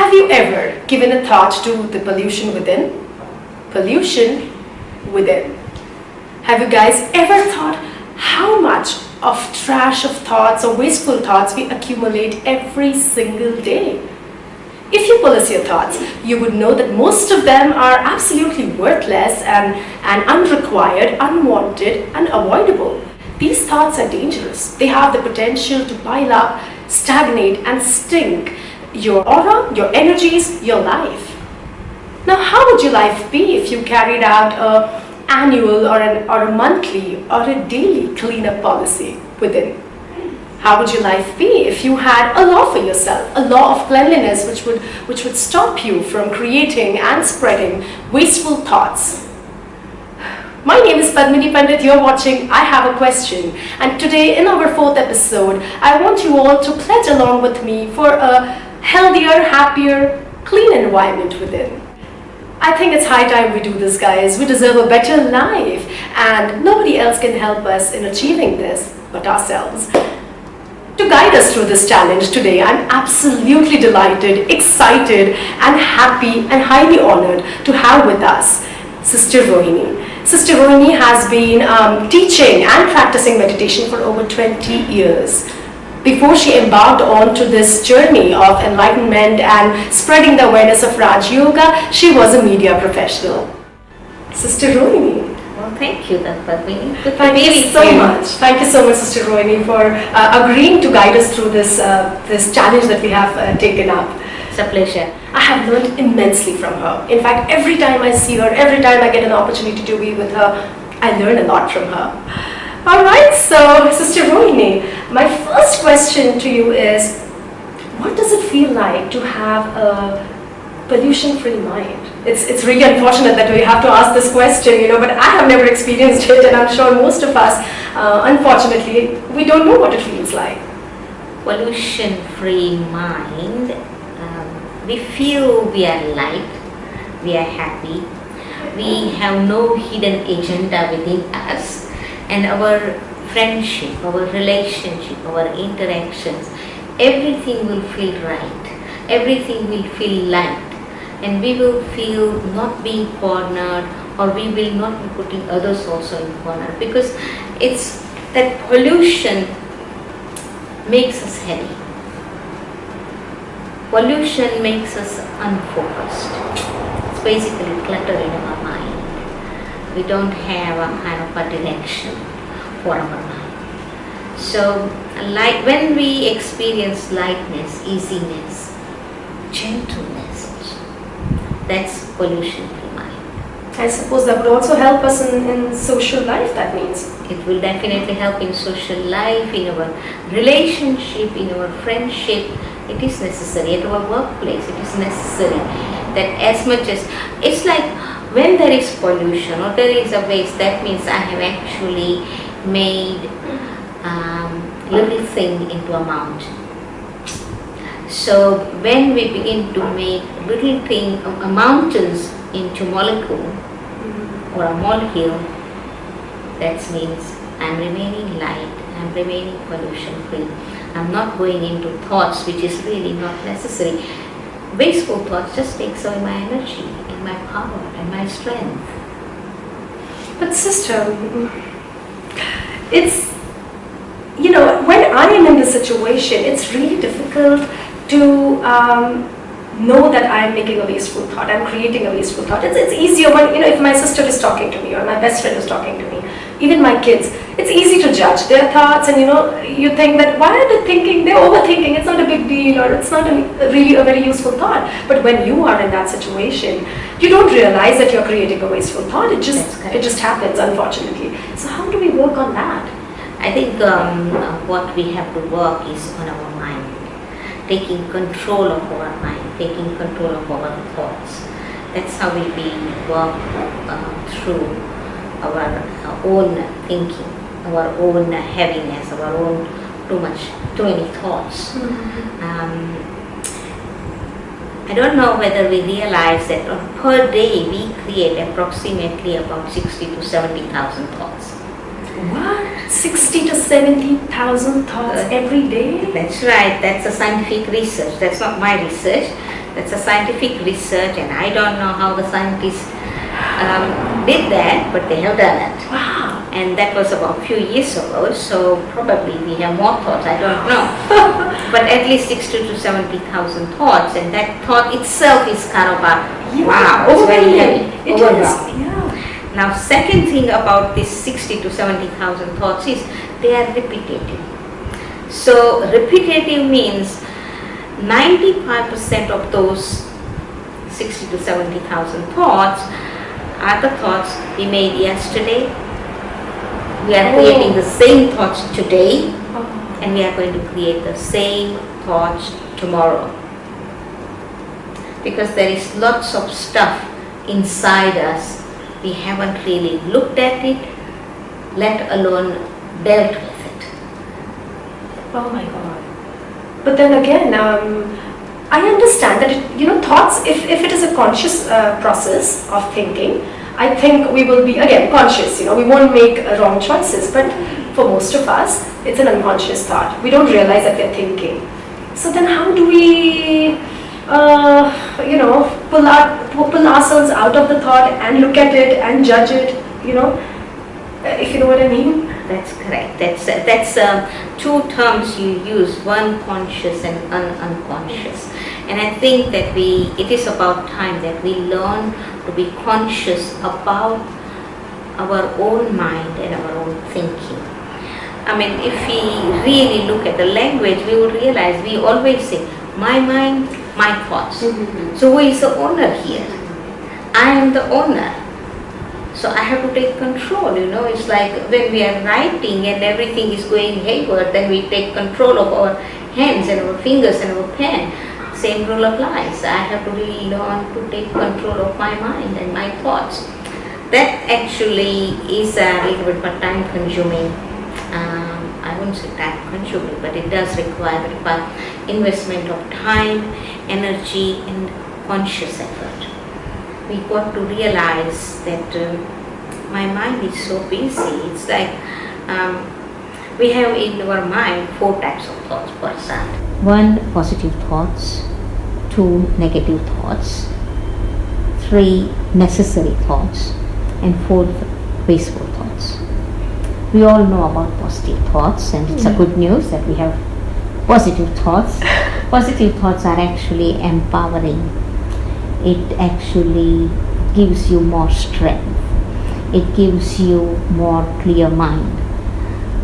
Have you ever given a thought to the pollution within? Pollution within. Have you guys ever thought how much of trash of thoughts or wasteful thoughts we accumulate every single day? If you police your thoughts, you would know that most of them are absolutely worthless and unrequired, unwanted, unavoidable. These thoughts are dangerous. They have the potential to pile up, stagnate, and stink your aura, your energies, your life. Now, how would your life be if you carried out an annual or a monthly or a daily cleanup policy within? How would your life be if you had a law for yourself, a law of cleanliness which would stop you from creating and spreading wasteful thoughts? My name is Padmini Pandit, you're watching I Have a Question, and today in our 4th episode, I want you all to pledge along with me for a healthier, happier, clean environment within. I think it's high time we do this, guys. We deserve a better life, and nobody else can help us in achieving this but ourselves. To guide us through this challenge today, I'm absolutely delighted, excited, and happy and highly honored to have with us Sister Rohini. Sister Rohini has been teaching and practicing meditation for over 20 years. Before she embarked on to this journey of enlightenment and spreading the awareness of Raj Yoga, she was a media professional. Sister Rohini. Well, thank you, Padmini. Thank you so much. Thank you so much, Sister Rohini, for agreeing to guide us through this challenge that we have taken up. It's a pleasure. I have learned immensely from her. In fact, every time I see her, every time I get an opportunity to be with her, I learn a lot from her. Alright, so Sister Rohini, my first question to you is, what does it feel like to have a pollution-free mind? It's really unfortunate that we have to ask this question, but I have never experienced it, and I'm sure most of us, unfortunately, we don't know what it feels like. Pollution-free mind, we feel we are light, we are happy, we have no hidden agenda within us, and our friendship, our relationship, our interactions, everything will feel right, everything will feel light, and we will feel not being cornered, or we will not be putting others also in corner, because it's that pollution makes us heavy. Pollution makes us unfocused. It's basically clutter in our mind. We don't have a kind of a direction for our mind. So, like when we experience lightness, easiness, gentleness, that's pollution-free mind. I suppose that would also help us in social life, that means. It will definitely help in social life, in our relationship, in our friendship. It is necessary. At our workplace, it is necessary that as much as, it's like when there is pollution or there is a waste, that means I have actually made little thing into a mountain. So when we begin to make little thing, mountains into molecule or a molecule, that means I'm remaining light, I'm remaining pollution free. I'm not going into thoughts which is really not necessary. Wasteful thoughts just takes away my energy and my power and my strength. But sister, it's, when I am in this situation, it's really difficult to know that I'm making a wasteful thought, I'm creating a wasteful thought. It's easier when, if my sister is talking to me or my best friend is talking to me, even my kids, it's easy to judge their thoughts, and you think that why are they thinking, they're overthinking, it's not a big deal, or it's not really a very useful thought. But when you are in that situation, you don't realize that you're creating a wasteful thought, it just happens, unfortunately. So how do we work on that? I think what we have to work is on our mind, taking control of our mind, taking control of our thoughts. That's how we work through our own thinking, our own heaviness, our own too many thoughts. I don't know whether we realize that per day we create approximately about 60 to 70,000 thoughts. What? 60 to 70,000 thoughts every day? That's right. That's a scientific research. That's not my research. That's a scientific research, and I don't know how the scientists did that, but they have done it. Wow. And that was about a few years ago, so probably we have more thoughts, I don't know. But at least 60 to 70,000 thoughts, and that thought itself is kind of a, wow, it's very heavy. It is, yeah. Now, second thing about this 60 to 70,000 thoughts is they are repetitive. So, repetitive means 95% of those 60 to 70,000 thoughts are the thoughts we made yesterday. We are creating the same thoughts today, and we are going to create the same thoughts tomorrow. Because there is lots of stuff inside us, we haven't really looked at it, let alone dealt with it. Oh my God. But then again, I understand that thoughts, if it is a conscious process of thinking, I think we will be again conscious, we won't make wrong choices, but for most of us it's an unconscious thought. We don't realize that we're thinking. So then how do we pull ourselves out of the thought and look at it and judge it, if you know what I mean? That's correct. That's two terms you use, one conscious and unconscious. And I think that it is about time that we learn to be conscious about our own mind and our own thinking. I mean, if we really look at the language, we will realize we always say, my mind, my thoughts. Mm-hmm. So who is the owner here? I am the owner. So I have to take control, It's like when we are writing and everything is going hayward, then we take control of our hands and our fingers and our pen. Same rule applies. I have to really learn to take control of my mind and my thoughts. That actually is a little bit more time consuming. I wouldn't say time consuming, but it does require investment of time, energy, and conscious effort. We got to realize that my mind is so busy. It's like we have in our mind 4 types of thoughts per second. 1, positive thoughts. 2, negative thoughts. 3, necessary thoughts. And 4, wasteful thoughts. We all know about positive thoughts, and it's a good news that we have positive thoughts. Positive thoughts are actually empowering. It actually gives you more strength. It gives you more clear mind.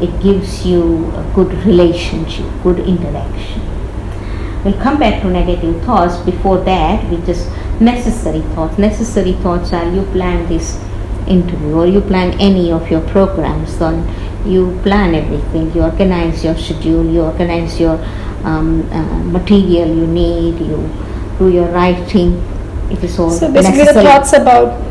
It gives you a good relationship, good interaction. We'll come back to negative thoughts. Before that, we just necessary thoughts. Necessary thoughts are you plan this interview or you plan any of your programs, then you plan everything. You organize your schedule, you organize your material you need, you do your writing. It is all so basically necessary. The thoughts about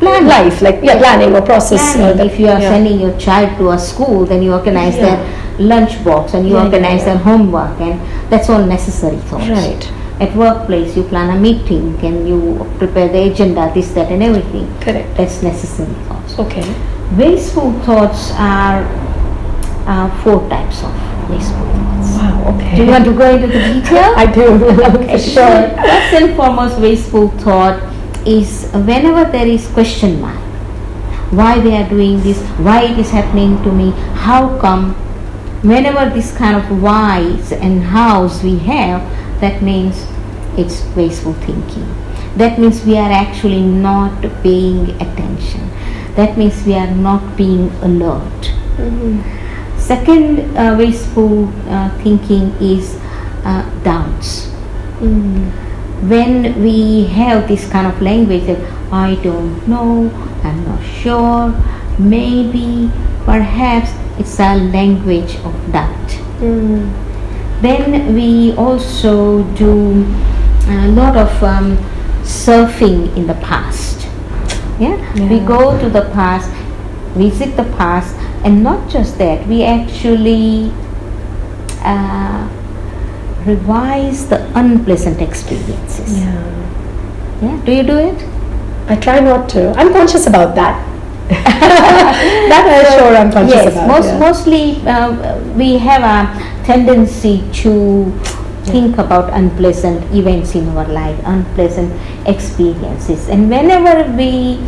life, like planning or process. If you are sending your child to a school, then you organize their lunch box and you organize their homework, and that's all necessary thoughts. Right. At workplace, you plan a meeting and you prepare the agenda, this, that, and everything. Correct. That's necessary thoughts. Okay. Wasteful thoughts are 4 types of wasteful thoughts. Wow. Okay. Do you want to go into the detail? I do. Okay, sure. First and foremost, wasteful thought is whenever there is question mark, why they are doing this, why it is happening to me, how come. Whenever this kind of whys and hows we have, that means it's wasteful thinking. That means we are actually not paying attention. That means we are not being alert. Mm-hmm. Second wasteful thinking is doubts. Mm-hmm. When we have this kind of language that I don't know, I'm not sure, maybe, perhaps, it's a language of doubt. Mm-hmm. Then we also do a lot of surfing in the past. We go to the past, visit the past, and not just that, we actually revise the unpleasant experiences. Do you do it? I try not to. I'm conscious about that. That I'm sure I'm conscious about. Mostly we have a tendency to think about unpleasant events in our life, unpleasant experiences. And whenever we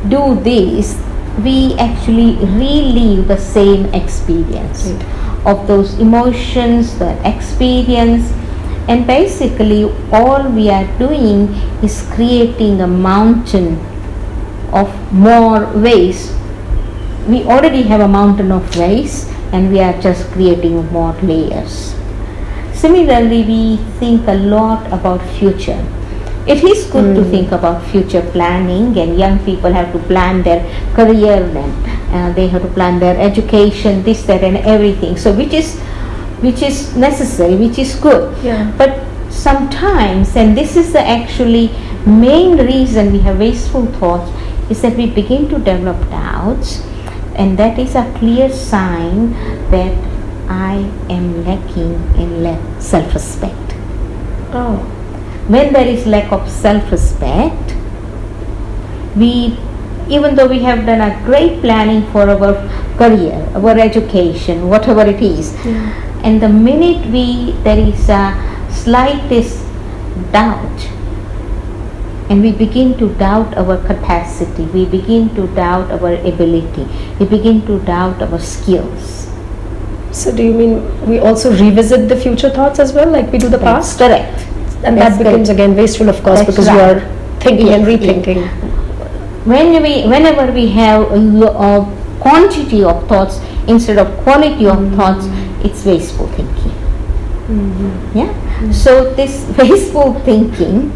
do this, we actually relive the same experience of those emotions, the experience. And basically all we are doing is creating a mountain of more waste. We already have a mountain of waste and we are just creating more layers. Similarly, we think a lot about future. It is good to think about future planning, and young people have to plan their career, and they have to plan their education, this, that, and everything. So which is necessary, which is good. Yeah. But sometimes, and this is the actually main reason we have wasteful thoughts, is that we begin to develop doubts, and that is a clear sign that I am lacking in self-respect. Oh. When there is lack of self-respect, even though we have done a great planning for our career, our education, whatever it is, and the minute there is a slightest doubt, and we begin to doubt our capacity, we begin to doubt our ability, we begin to doubt our skills. So do you mean we also revisit the future thoughts as well, like we do the past? Correct. And that becomes again wasteful, of course, because you are thinking and rethinking. Whenever we have a quantity of thoughts instead of quality of thoughts, it's wasteful thinking. So this wasteful thinking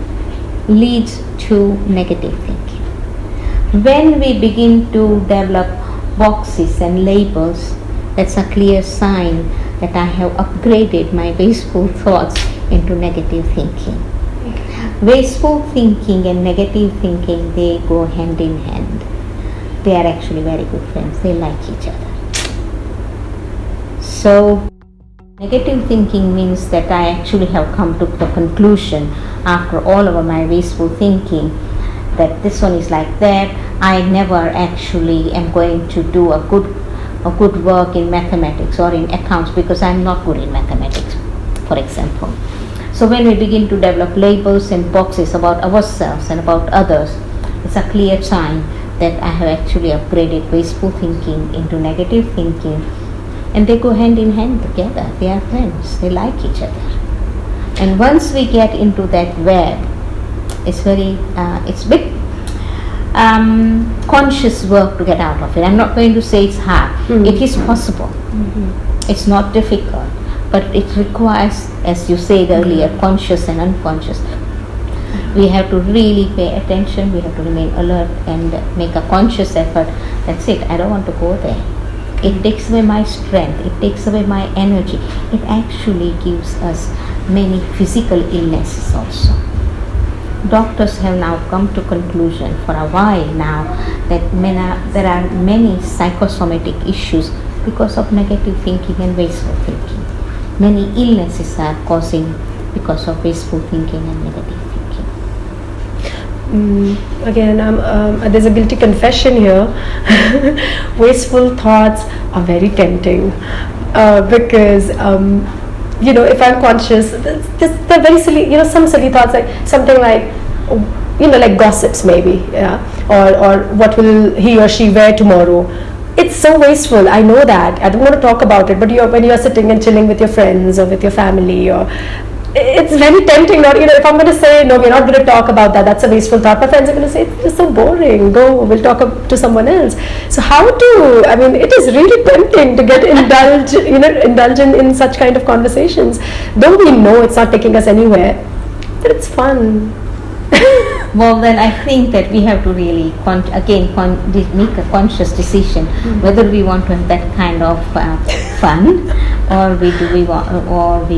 leads to negative thinking. When we begin to develop boxes and labels, that's a clear sign that I have upgraded my wasteful thoughts into negative thinking. Wasteful thinking and negative thinking, they go hand in hand. They are actually very good friends. They like each other. So negative thinking means that I actually have come to the conclusion after all of my wasteful thinking that this one is like that. I never actually am going to do a good work in mathematics or in accounts because I'm not good in mathematics, for example. So when we begin to develop labels and boxes about ourselves and about others, it's a clear sign that I have actually upgraded wasteful thinking into negative thinking, and they go hand in hand together. They are friends. They like each other. And once we get into that web, it's big conscious work to get out of it. I'm not going to say it's hard. It is possible. It's not difficult, but it requires, as you said earlier, conscious and unconscious. We have to really pay attention. We have to remain alert and make a conscious effort. That's it. I don't want to go there. It takes away my strength. It takes away my energy. It actually gives us many physical illnesses also. Doctors have now come to conclusion for a while now that there are many psychosomatic issues because of negative thinking and wasteful thinking. Many illnesses are causing because of wasteful thinking and negative thinking. Again, there's a guilty confession here. Wasteful thoughts are very tempting because if I'm conscious, they're very silly, some silly thoughts, like something like, like gossips maybe, or what will he or she wear tomorrow. It's so wasteful, I know that. I don't want to talk about it, but when you're sitting and chilling with your friends or with your family, or it's very tempting. Not, if I'm going to say, no, we're not going to talk about that, that's a wasteful thought, my friends are going to say, it's so boring, go, we'll talk to someone else. So it is really tempting to get indulge in such kind of conversations, though we know it's not taking us anywhere, but it's fun. Well, then I think that we have to really make a conscious decision whether we want to have that kind of fun, or we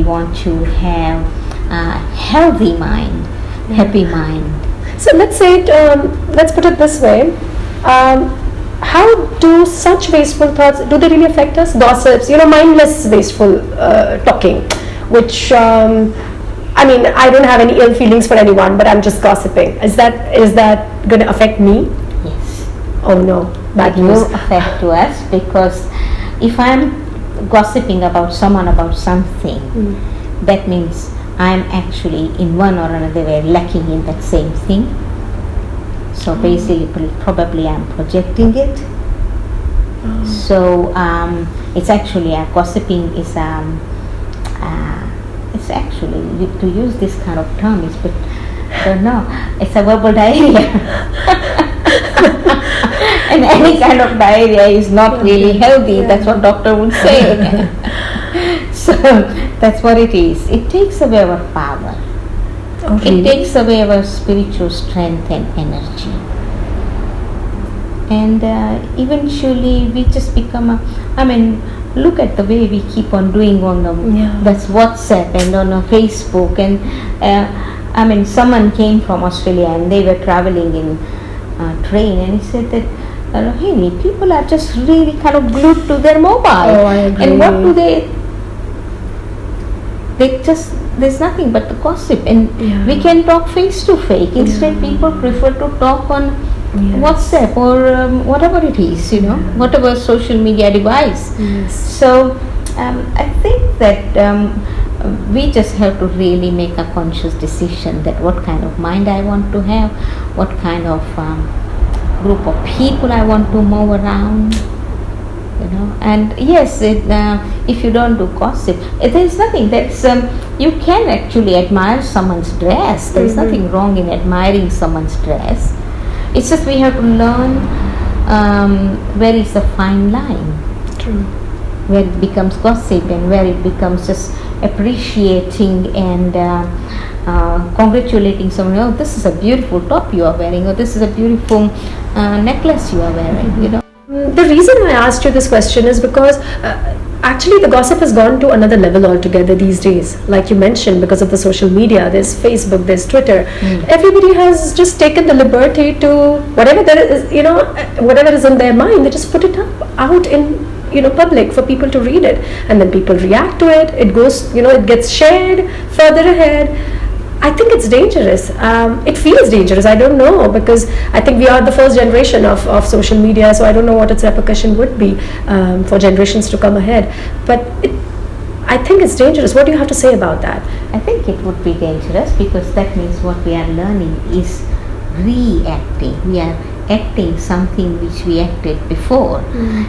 want to have a healthy mind, happy mind. So let's put it this way. How do such wasteful thoughts, do they really affect us? Gossips, mindless wasteful talking, which I don't have any ill feelings for anyone, but I'm just gossiping. Is that going to affect me? Yes. Oh no, bad It news. will affect to us, because if I'm gossiping about someone about something, that means I'm actually in one or another way lacking in that same thing. So basically, probably I'm projecting it. So it's actually gossiping is it's actually, to use this kind of term is, but I don't know, it's a verbal diarrhea. And any kind of diarrhea is not really healthy. That's what doctor would say. So that's what it is. It takes away our power. It takes away our spiritual strength and energy. And eventually we just become look at the way we keep on doing on that's WhatsApp and on Facebook. And someone came from Australia and they were traveling in train, and he said that Rohini, people are just really kind of glued to their mobile. I agree. And what do they just, there's nothing but the gossip, and we can talk face to face. Instead people prefer to talk on WhatsApp or whatever it is, whatever social media device. So I think that we just have to really make a conscious decision that what kind of mind I want to have, what kind of group of people I want to move around, and yes, if you don't do gossip, there is nothing that's you can actually admire someone's dress. There is nothing wrong in admiring someone's dress. It's just we have to learn where is the fine line. True. Where it becomes gossip and where it becomes just appreciating and congratulating someone. Oh, this is a beautiful top you are wearing, or this is a beautiful necklace you are wearing. The reason I asked you this question is because actually the gossip has gone to another level altogether these days. Like you mentioned, because of the social media, there's Facebook, there's Twitter. Everybody has just taken the liberty to whatever there is, whatever is in their mind, they just put it out in public for people to read it, and then people react to it. It goes, it gets shared further ahead. I think it's dangerous. It feels dangerous. I don't know, because I think we are the first generation of social media, so I don't know what its repercussion would be for generations to come ahead. But I think it's dangerous. What do you have to say about that? I think it would be dangerous because that means what we are learning is reacting. We are acting something which we acted before,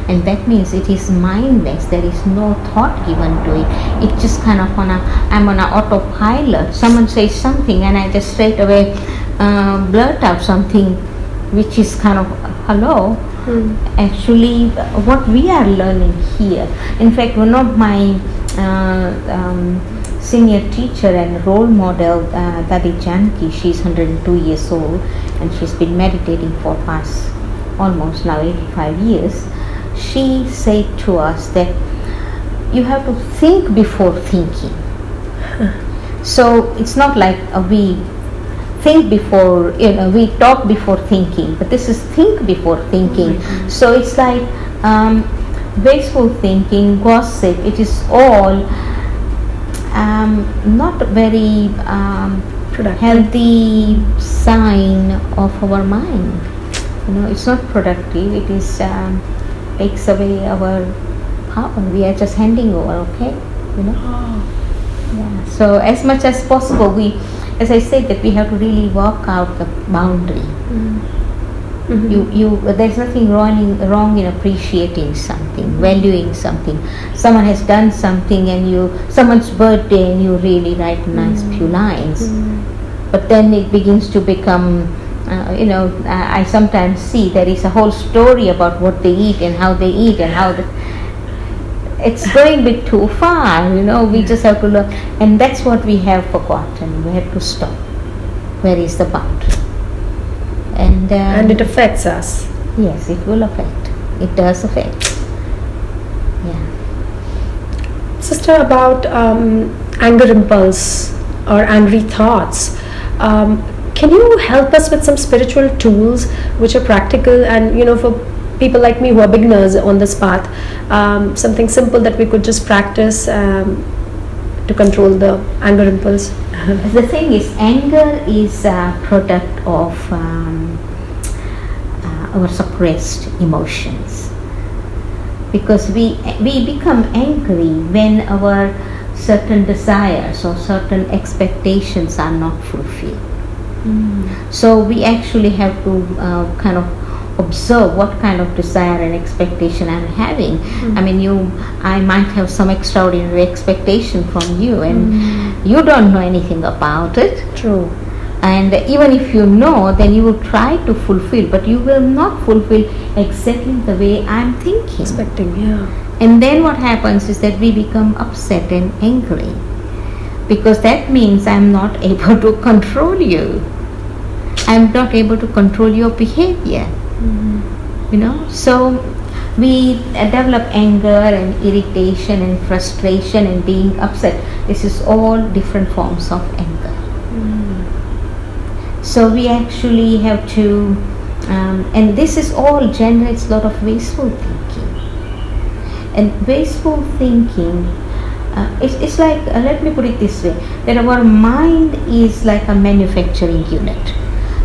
and that means it is mindless. There is no thought given to it. It just kind of I'm on an autopilot. Someone says something and I just straight away blurt out something which is kind of hello. Actually, what we are learning here, in fact, one of my senior teacher and role model, Dadi Janki, she's 102 years old and she's been meditating for past almost now 85 years. She said to us that you have to think before thinking. So it's not like we think before, we talk before thinking, but this is think before thinking. So it's like wasteful thinking, gossip, it is all not very healthy sign of our mind. It's not productive. It is takes away our power. We are just handing over, okay? Yeah. So as much as possible, as I said, that we have to really work out the boundary. There's nothing wrong in appreciating something, valuing something. Someone has done something and someone's birthday and you really write nice few lines. But then it begins to become, I sometimes see there is a whole story about what they eat and how they eat and how it's going a bit too far, we just have to learn. And that's what we have forgotten. We have to stop. Where is the boundary? And it affects us. Yes, it will affect. It does affect. Yeah. Sister, about anger impulse or angry thoughts, can you help us with some spiritual tools which are practical and, for people like me who are beginners on this path, something simple that we could just practice to control the anger impulse? The thing is, anger is a product of our suppressed emotions, because we become angry when our certain desires or certain expectations are not fulfilled. So we actually have to kind of observe what kind of desire and expectation I'm having. I mean, I might have some extraordinary expectation from you, and you don't know anything about it. True. And even if you know, then you will try to fulfill, but you will not fulfill exactly the way I'm thinking. Expecting, yeah. And then what happens is that we become upset and angry, because that means I'm not able to control you. I'm not able to control your behavior. So we develop anger and irritation and frustration and being upset. This is all different forms of anger. So we actually have to, and this is all generates a lot of wasteful thinking. And wasteful thinking, it's like, let me put it this way, that our mind is like a manufacturing unit.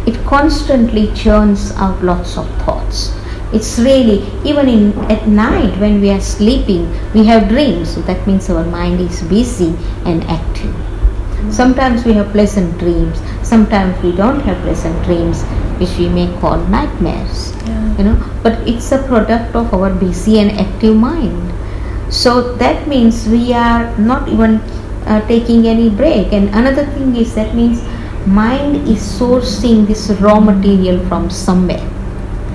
It constantly churns out lots of thoughts. It's really, even at night when we are sleeping, we have dreams. So that means our mind is busy and active. Sometimes we have pleasant dreams. Sometimes we don't have pleasant dreams, which we may call nightmares. But it's a product of our busy and active mind. So that means we are not even taking any break. And another thing is, that means mind is sourcing this raw material from somewhere,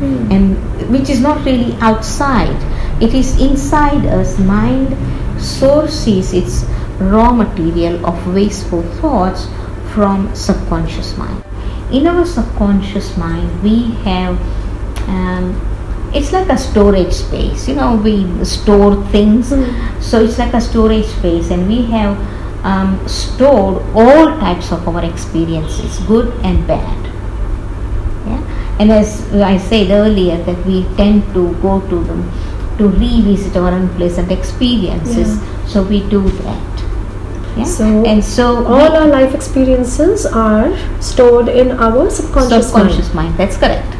and which is not really outside, it is inside us. Mind sources its raw material of wasteful thoughts from subconscious mind. In our subconscious mind, we have it's like a storage space. We store things, so it's like a storage space, and we have stored all types of our experiences, good and bad. And as I said earlier, that we tend to go to them to revisit our unpleasant experiences. So we do that. So all our life experiences are stored in our subconscious mind. That's correct.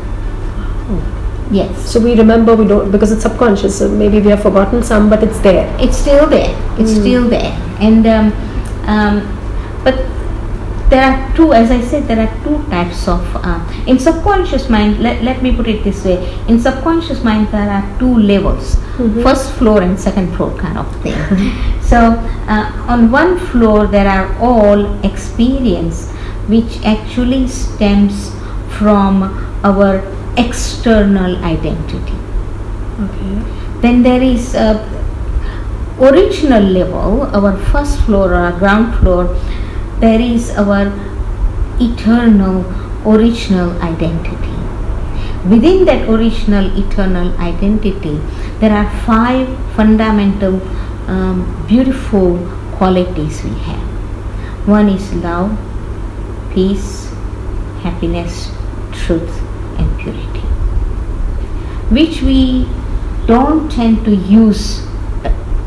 Yes. So we remember, we don't, because it's subconscious, so maybe we have forgotten some, but it's there. It's still there. And but there are two, as I said, there are two types of, in subconscious mind, let me put it this way, in subconscious mind there are two levels, first floor and second floor kind of thing. So on one floor there are all experience which actually stems from our external identity. Then there is original level, our first floor or ground floor, there is our eternal original identity. Within that original eternal identity, there are 5 fundamental beautiful qualities we have. One is love, peace, happiness, truth and purity, which we don't tend to use.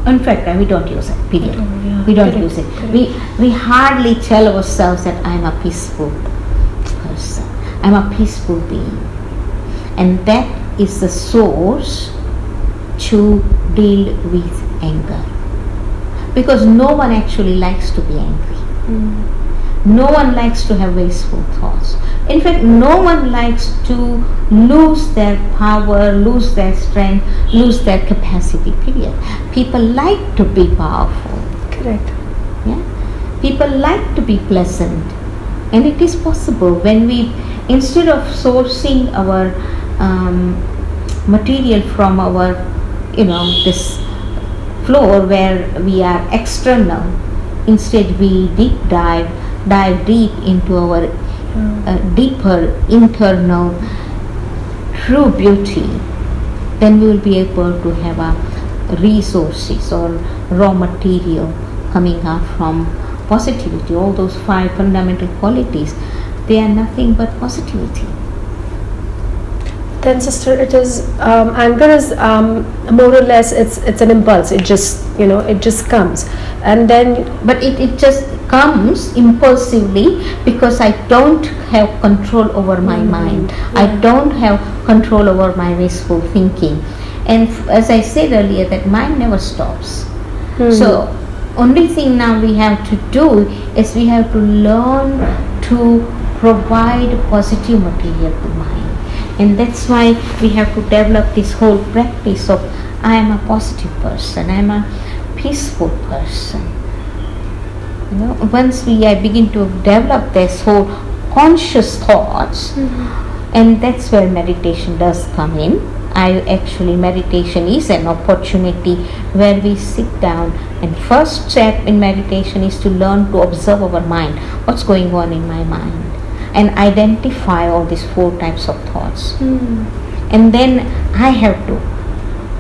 In fact, we don't use it, period. We don't use it. We hardly tell ourselves that I'm a peaceful person, I'm a peaceful being. And that is the source to deal with anger. Because no one actually likes to be angry. No one likes to have wasteful thoughts. In fact, no one likes to lose their power, lose their strength, lose their capacity, period. People like to be powerful. Correct. People like to be pleasant. And it is possible when we, instead of sourcing our material from our, this floor where we are external, instead we dive deep into our deeper internal true beauty, then we will be able to have resources or raw material coming out from positivity. All those 5 fundamental qualities, they are nothing but positivity. Then, sister, it is anger is more or less it's an impulse. It just it just comes, and then but it just comes impulsively because I don't have control over my mind. I don't have control over my wasteful thinking, and as I said earlier, that mind never stops. So Only thing now we have to do is we have to learn to provide positive material to mind. And that's why we have to develop this whole practice of I am a positive person, I am a peaceful person. Once I begin to develop this whole conscious thoughts, and that's where meditation does come in. Meditation is an opportunity where we sit down, and first step in meditation is to learn to observe our mind, what's going on in my mind, and identify all these 4 types of thoughts. And then I have to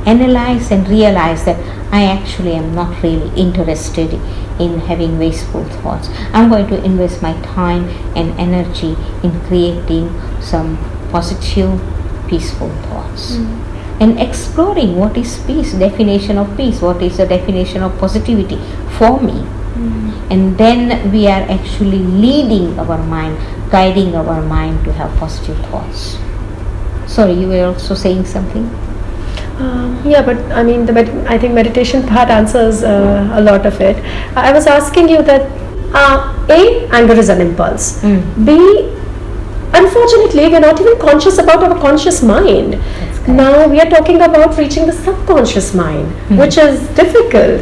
analyze and realize that I actually am not really interested in having wasteful thoughts. I'm going to invest my time and energy in creating some positive, peaceful thoughts. And exploring what is peace, definition of peace, what is the definition of positivity for me. And then we are actually leading our mind, guiding our mind to have positive thoughts. Sorry, you were also saying something? Yeah, but I mean, I think meditation part answers a lot of it. I was asking you that A, anger is an impulse. B, unfortunately, we're not even conscious about our conscious mind. Now we are talking about reaching the subconscious mind, which is difficult.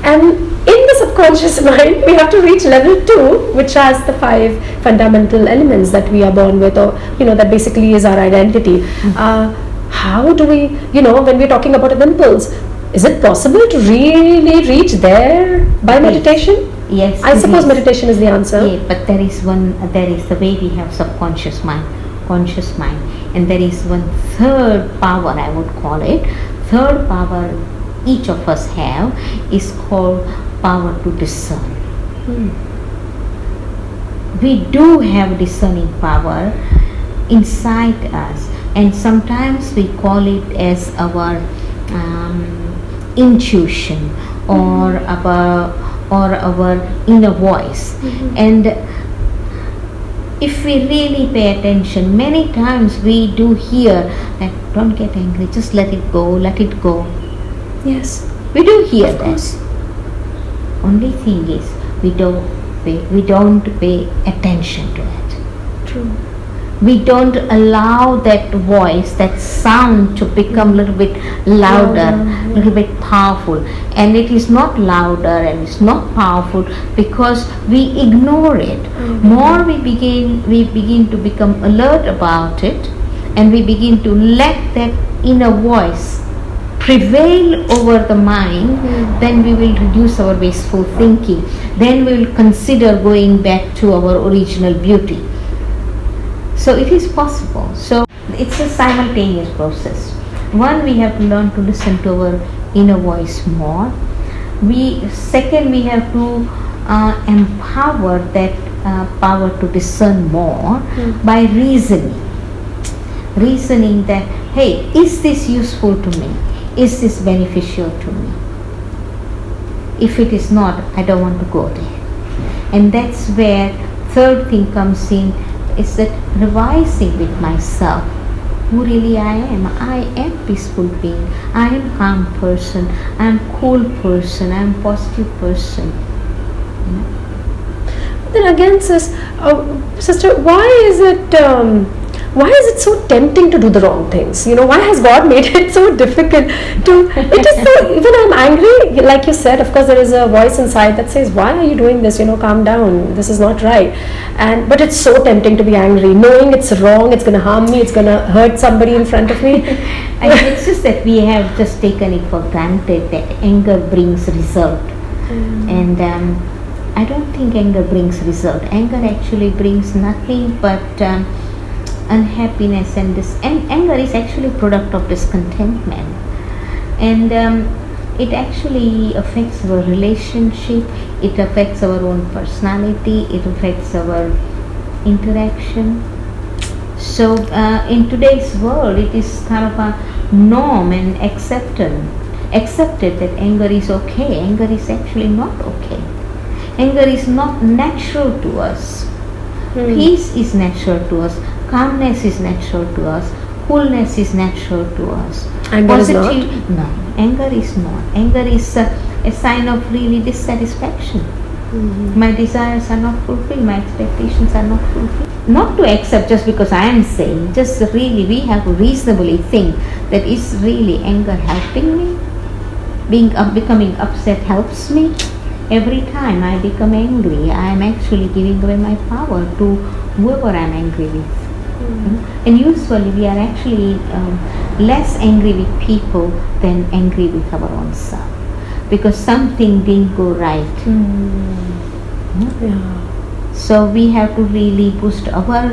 And in the subconscious mind, we have to reach level 2, which has the 5 fundamental elements that we are born with, or that basically is our identity. How do we, when we're talking about an impulse, is it possible to really reach there by meditation? Yes. I suppose meditation is the answer. Yeah, but there is the way we have subconscious mind, conscious mind, and there is one third power, I would call it. Third power each of us have is called power to discern. We do have discerning power inside us, and sometimes we call it as our intuition or our inner voice. And if we really pay attention, many times we do hear that don't get angry, just let it go. Yes, we do hear that. Only thing is we don't pay attention to it. True. We don't allow that voice, that sound to become a little bit louder, a little bit powerful. And it is not louder and it's not powerful because we ignore it. More we begin to become alert about it, and we begin to let that inner voice prevail over the mind, then we will reduce our wasteful thinking. Then we will consider going back to our original beauty. So it is possible. So it's a simultaneous process. One, we have to learn to listen to our inner voice more. Second, we have to empower that power to discern more by reasoning that, hey, is this useful to me? Is this beneficial to me? If it is not, I don't want to go there. And that's where third thing comes in, is that revising with myself who really I am. I am peaceful being, I am calm person, I am cool person, I am positive person. Then again, sister, why is it so tempting to do the wrong things? Why has God made it so difficult to? It is so. Even I'm angry, like you said. Of course, there is a voice inside that says, "Why are you doing this? Calm down. This is not right." But it's so tempting to be angry, knowing it's wrong. It's going to harm me. It's going to hurt somebody in front of me. And it's just that we have just taken it for granted that anger brings result, and I don't think anger brings result. Anger actually brings nothing but unhappiness, and anger is actually a product of discontentment, and it actually affects our relationship, it affects our own personality, it affects our interaction. So in today's world, it is kind of a norm and accepted that anger is okay. Anger is actually not okay. Anger is not natural to us. Peace is natural to us. Calmness is natural to us. Coolness is natural to us. Anger is not? No. Anger is not. Anger is a sign of really dissatisfaction. My desires are not fulfilled, my expectations are not fulfilled. Not to accept just because I am saying, just really we have to reasonably think that is really anger helping me? Becoming upset helps me? Every time I become angry, I am actually giving away my power to whoever I am angry with. And usually we are actually less angry with people than angry with our own self, because something didn't go right. Yeah. So we have to really boost our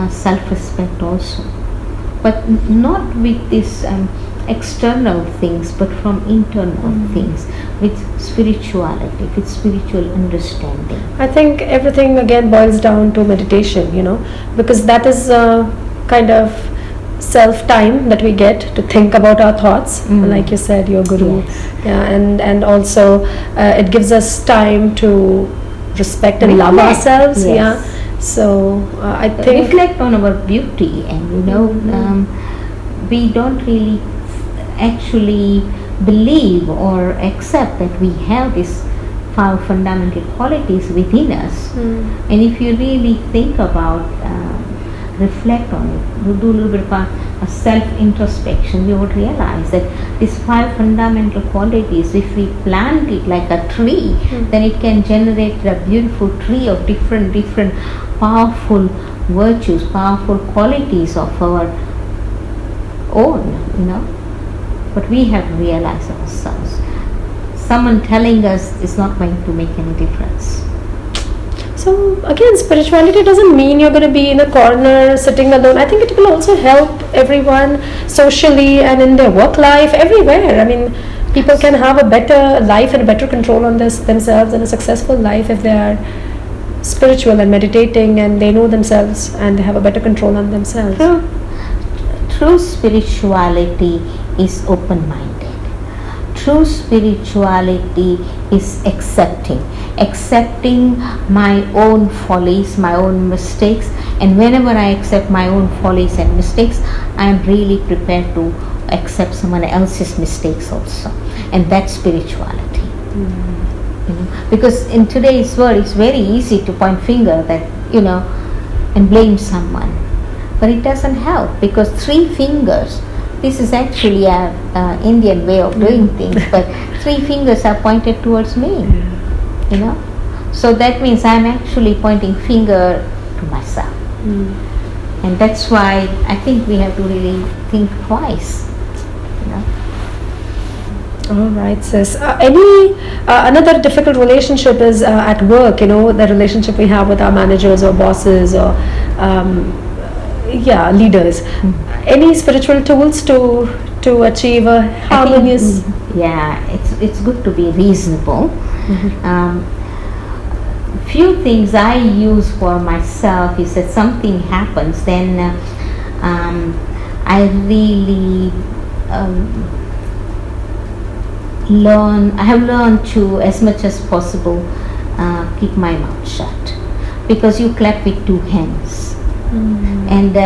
self-respect also, but not with this external things, but from internal things, with spirituality, with spiritual understanding. I think everything again boils down to meditation, because that is kind of self time that we get to think about our thoughts, like you said, your guru. Yes. Yeah, and also it gives us time to respect and love ourselves. Yes. Yeah, so I think reflect on our beauty, and we don't really actually believe or accept that we have these 5 fundamental qualities within us. And if you really think about, reflect on it, do a little bit of a self-introspection, we would realize that these 5 fundamental qualities, if we plant it like a tree, then it can generate a beautiful tree of different powerful virtues, powerful qualities of our own, But we have to realize ourselves. Someone telling us is not going to make any difference. so again, spirituality doesn't mean you're going to be in a corner sitting alone. I think it will also help everyone socially and in their work life, everywhere. I mean, people can have a better life and a better control on themselves and a successful life if they are spiritual and meditating and they know themselves and they have a better control on themselves. True spirituality is open-minded. True spirituality is accepting my own follies, my own mistakes, and whenever I accept my own follies and mistakes, I am really prepared to accept someone else's mistakes also, and that's spirituality. Because in today's world it's very easy to point finger that and blame someone, but it doesn't help, because 3 fingers, this is actually a Indian way of doing things, but 3 fingers are pointed towards me, so that means I'm actually pointing finger to myself. And that's why I think we have to really think twice. All right, sis. Another difficult relationship is at work, the relationship we have with our managers or bosses or leaders. Any spiritual tools to achieve a harmonious? It's good to be reasonable. Few things I use for myself is that something happens, then I really I have learned to, as much as possible, keep my mouth shut, because you clap with 2 hands. And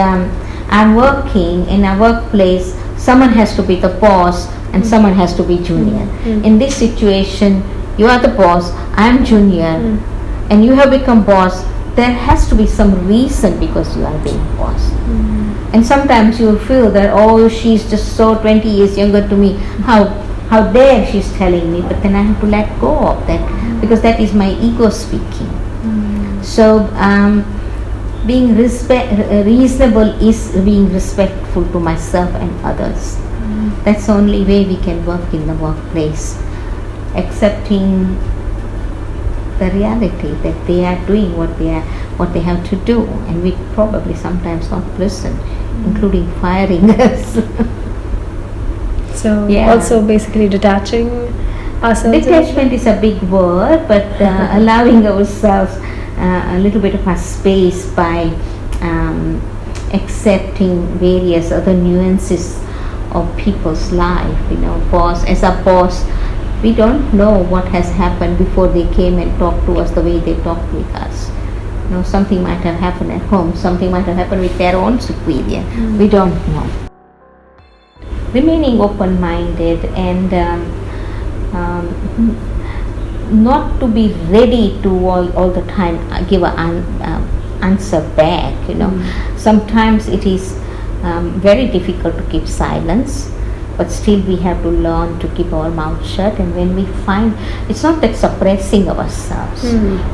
I'm working in a workplace, someone has to be the boss and someone has to be junior. In this situation, you are the boss, I'm junior, and you have become boss. There has to be some reason because you are being boss. And sometimes you will feel that, she's just so 20 years younger to me, how dare she's telling me, but then I have to let go of that, because that is my ego speaking. So being reasonable is being respectful to myself and others. That's the only way we can work in the workplace, accepting the reality that they are doing what they have to do, and we probably sometimes not listen, including firing us. So also basically detaching ourselves. Detachment is a big word, but allowing ourselves a little bit of a space by accepting various other nuances of people's life. As a boss, we don't know what has happened before they came and talked to us the way they talked with us. Something might have happened at home, something might have happened with their own superior. We don't know. remaining open-minded and not to be ready to all the time give an answer back. Sometimes it is very difficult to keep silence, but still we have to learn to keep our mouth shut. And when we find, it's not that suppressing ourselves,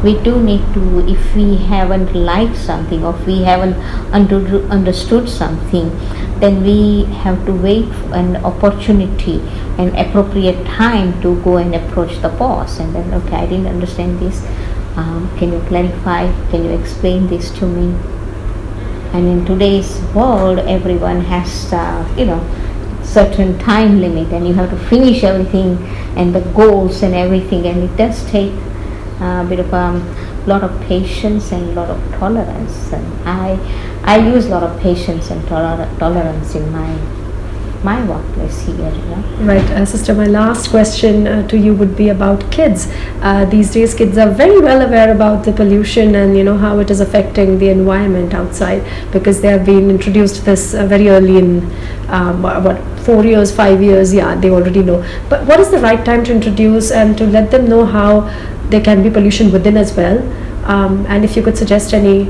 we do need to, if we haven't liked something or if we haven't understood something, then we have to wait for an opportunity, an appropriate time to go and approach the boss, and then, okay, I didn't understand this, can you clarify, can you explain this to me? And in today's world, everyone has certain time limit, and you have to finish everything and the goals and everything, and it does take a bit of lot of patience and a lot of tolerance. And I use a lot of patience and tolerance in my workplace here. Right, Sister, my last question to you would be about kids. These days kids are very well aware about the pollution and how it is affecting the environment outside, because they have been introduced to this very early in 4 years, 5 years, they already know. But what is the right time to introduce and to let them know how there can be pollution within as well? And if you could suggest any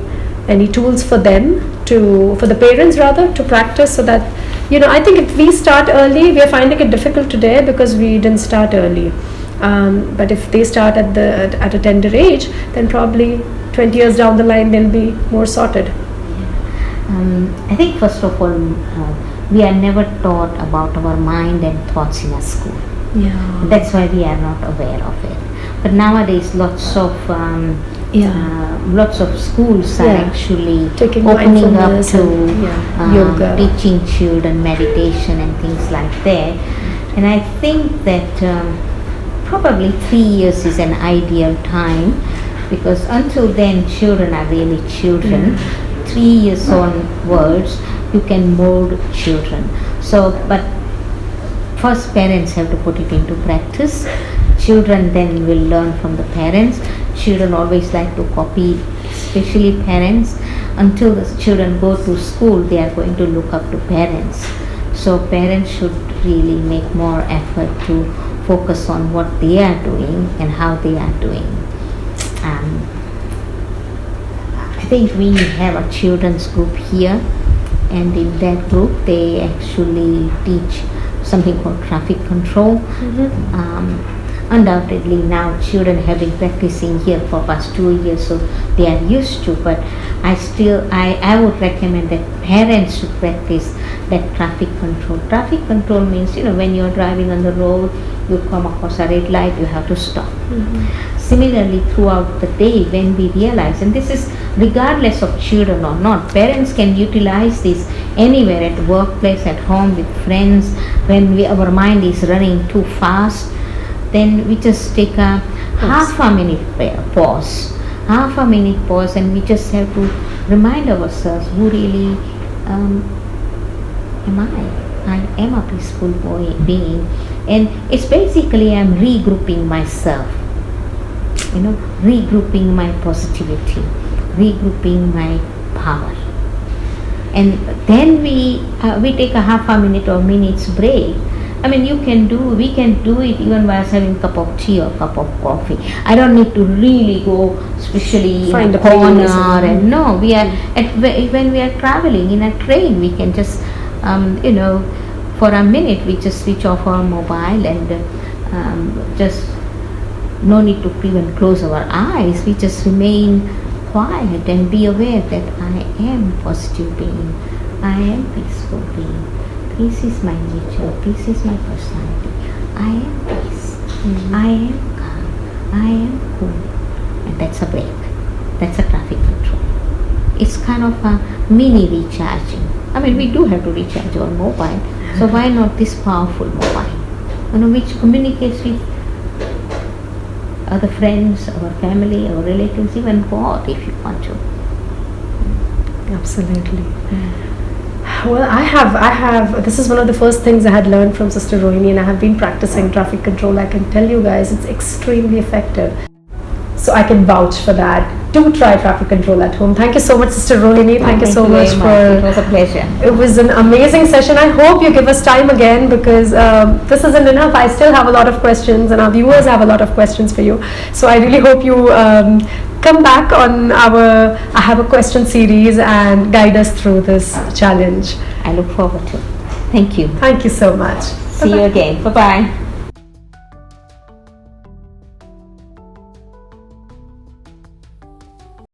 tools for them, for the parents rather, to practice, so that I think if we start early, we are finding it difficult today because we didn't start early. But if they start at a tender age, then probably 20 years down the line they'll be more sorted. I think first of all, we are never taught about our mind and thoughts in a school. That's why we are not aware of it. But nowadays lots of schools are actually taking opening up to yoga, teaching children meditation and things like that. And I think that probably 3 years is an ideal time, because until then children are really children. 3 years onwards you can mold children. So, but first parents have to put it into practice. Children then will learn from the parents. Children always like to copy, especially parents. Until the children go to school, they are going to look up to parents. So parents should really make more effort to focus on what they are doing and how they are doing. I think we have a children's group here, and in that group they actually teach something called traffic control. Undoubtedly now children have been practicing here for past 2 years, so they are used to, but I would recommend that parents should practice that traffic control. Traffic control means, when you're driving on the road, you come across a red light, you have to stop. Similarly, throughout the day, when we realize, and this is regardless of children or not, parents can utilize this anywhere, at workplace, at home, with friends. When our mind is running too fast, then we just take a half a minute pause, and we just have to remind ourselves, who really am I? I am a peaceful being, and it's basically I'm regrouping myself, regrouping my positivity, regrouping my power. And then we take a half a minute or minutes break. I mean, we can do it even while having a cup of tea or cup of coffee. I don't need to really go, especially in a corner. And no, when we are traveling in a train, we can just, for a minute, we just switch off our mobile and just no need to even close our eyes. We just remain quiet and be aware that I am positive being, I am peaceful being. This is my nature, this is my personality. I am peace, I am calm, I am cool. And that's a break. That's a traffic control. It's kind of a mini recharging. I mean, we do have to recharge our mobile. So why not this powerful mobile? Which communicates with other friends, our family, our relatives, even God, if you want to. Absolutely. Well, I have, this is one of the first things I had learned from Sister Rohini, and I have been practicing traffic control. I can tell you guys, it's extremely effective. So I can vouch for that. do try traffic control at home. Thank you so much, Sister Rohini. Thank you so much for. It was a pleasure. It was an amazing session. I hope you give us time again, because this isn't enough. I still have a lot of questions, and our viewers have a lot of questions for you. So I really hope you come back on our I Have a Question series and guide us through this challenge. I look forward to it. Thank you. Thank you so much. See you again. Bye-bye.